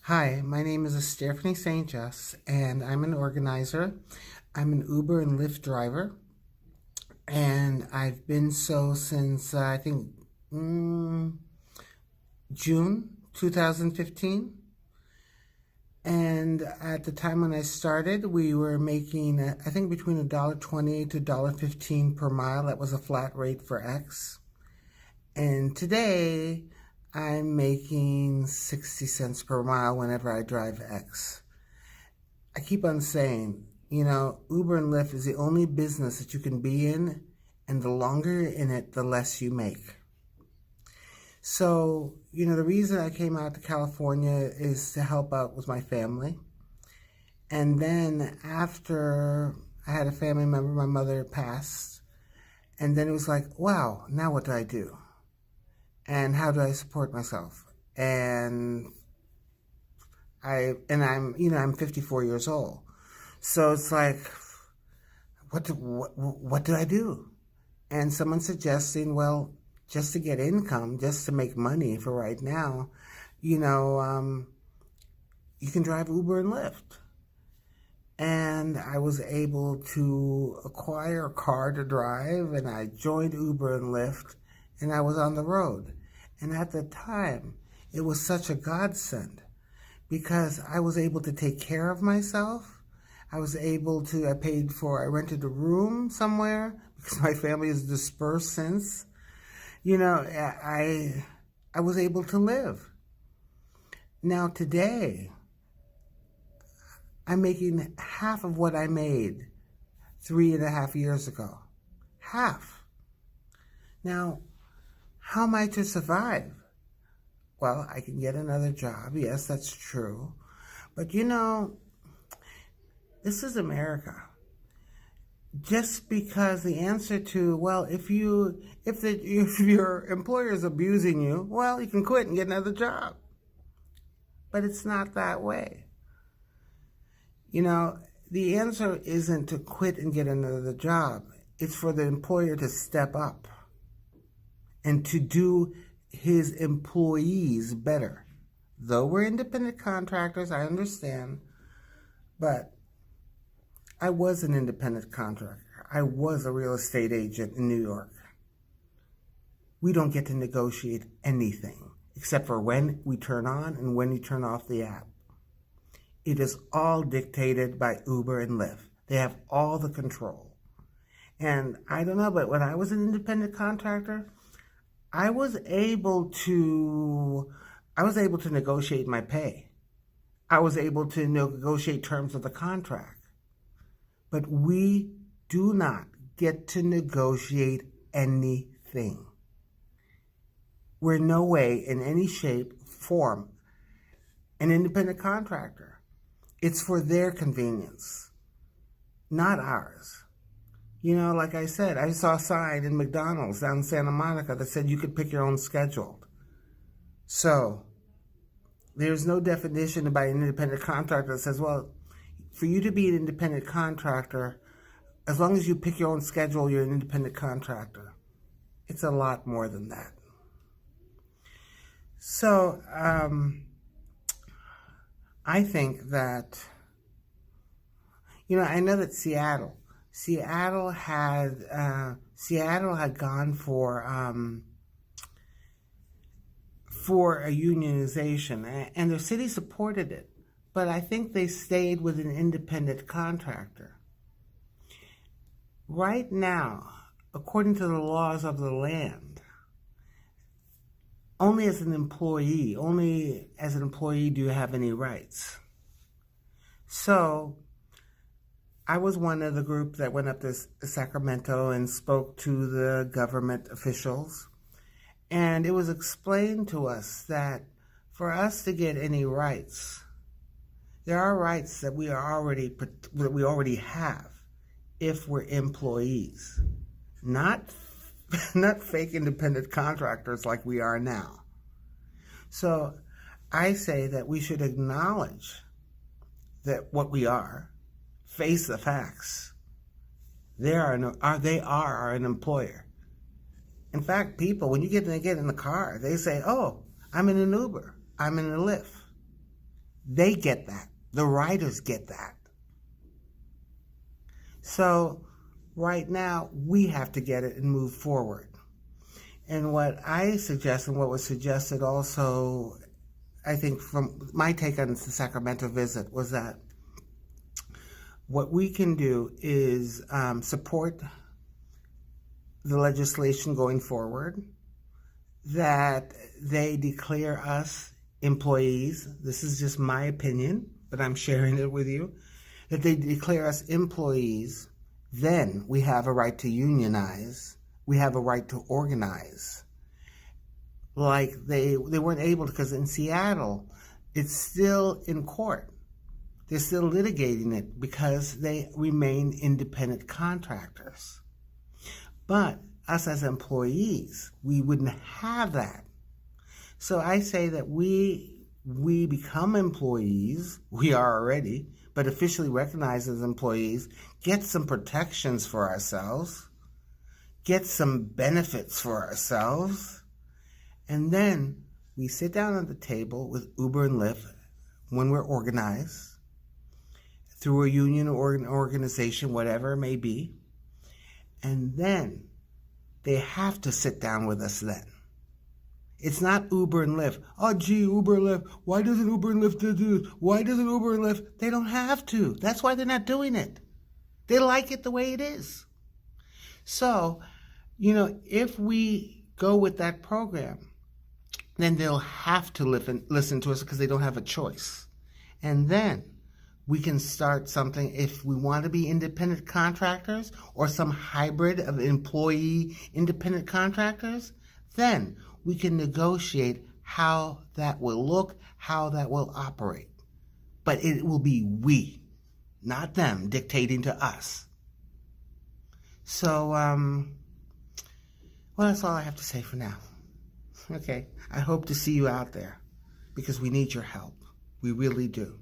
Hi, my name is Esterphanie St. Juste, and I'm an organizer. I'm an Uber and Lyft driver, and I've been so since I think June 2015. And at the time when I started, we were making, I think, between $1.28 to $1.15 per mile. That was a flat rate for X. And today, I'm making 60 cents per mile whenever I drive X. I keep on saying, Uber and Lyft is the only business that you can be in, and the longer you're in it, the less you make. So, the reason I came out to California is to help out with my family. And then after I had a family member, my mother passed, and then it was like, wow, now what do I do? And how do I support myself? And I'm 54 years old. So it's like, what do I do? And someone suggesting, well, just to get income, just to make money for right now, you can drive Uber and Lyft. And I was able to acquire a car to drive, and I joined Uber and Lyft, and I was on the road. And at the time, it was such a godsend because I was able to take care of myself. I rented a room somewhere because my family is dispersed since. I was able to live. Now today, I'm making half of what I made 3.5 years ago. Half. Now, how am I to survive? Well, I can get another job. Yes, that's true. But this is America. Just because the answer to, well, if your employer is abusing you, well, you can quit and get another job. But it's not that way. The answer isn't to quit and get another job. It's for the employer to step up and to do his employees better. Though we're independent contractors, I understand, but I was an independent contractor. I was a real estate agent in New York. We don't get to negotiate anything except for when we turn on and when you turn off the app. It is all dictated by Uber and Lyft. They have all the control. And I don't know, but when I was an independent contractor, I was able to negotiate my pay. I was able to negotiate terms of the contract. But we do not get to negotiate anything. We're in no way, in any shape, form, an independent contractor. It's for their convenience, not ours. Like I said, I saw a sign in McDonald's down in Santa Monica that said you could pick your own schedule. So there's no definition about an independent contractor that says, well, for you to be an independent contractor, as long as you pick your own schedule, you're an independent contractor. It's a lot more than that. So I think that, I know that Seattle had gone for a unionization, and their city supported it, but I think they stayed with an independent contractor. Right now, according to the laws of the land, only as an employee do you have any rights. So I was one of the group that went up to Sacramento and spoke to the government officials. And it was explained to us that for us to get any rights, there are rights that we already have if we're employees, not fake independent contractors like we are now. So I say that we should acknowledge that what we are, face the facts. They are an employer. In fact, people, when you get in the car, they say, oh, I'm in an Uber. I'm in a Lyft. They get that. The riders get that. So right now, we have to get it and move forward. And what I suggest, and what was suggested also, I think from my take on the Sacramento visit, was that what we can do is support the legislation going forward, that they declare us employees. This is just my opinion, but I'm sharing it with you. That they declare us employees, then we have a right to unionize. We have a right to organize. Like they weren't able to, because in Seattle, it's still in court. They're still litigating it because they remain independent contractors. But us as employees, we wouldn't have that. So I say that we become employees. We are already, but officially recognized as employees, get some protections for ourselves, get some benefits for ourselves, and then we sit down at the table with Uber and Lyft when we're organized, through a union or an organization, whatever it may be, and then they have to sit down with us then. It's not Uber and Lyft. Oh, gee, Uber and Lyft. Why doesn't Uber and Lyft do this? Why doesn't Uber and Lyft? They don't have to. That's why they're not doing it. They like it the way it is. So, if we go with that program, then they'll have to listen to us because they don't have a choice. And then we can start something if we want to be independent contractors or some hybrid of employee independent contractors, then we can negotiate how that will look, how that will operate. But it will be we, not them, dictating to us. So, well, that's all I have to say for now. Okay, I hope to see you out there because we need your help. We really do.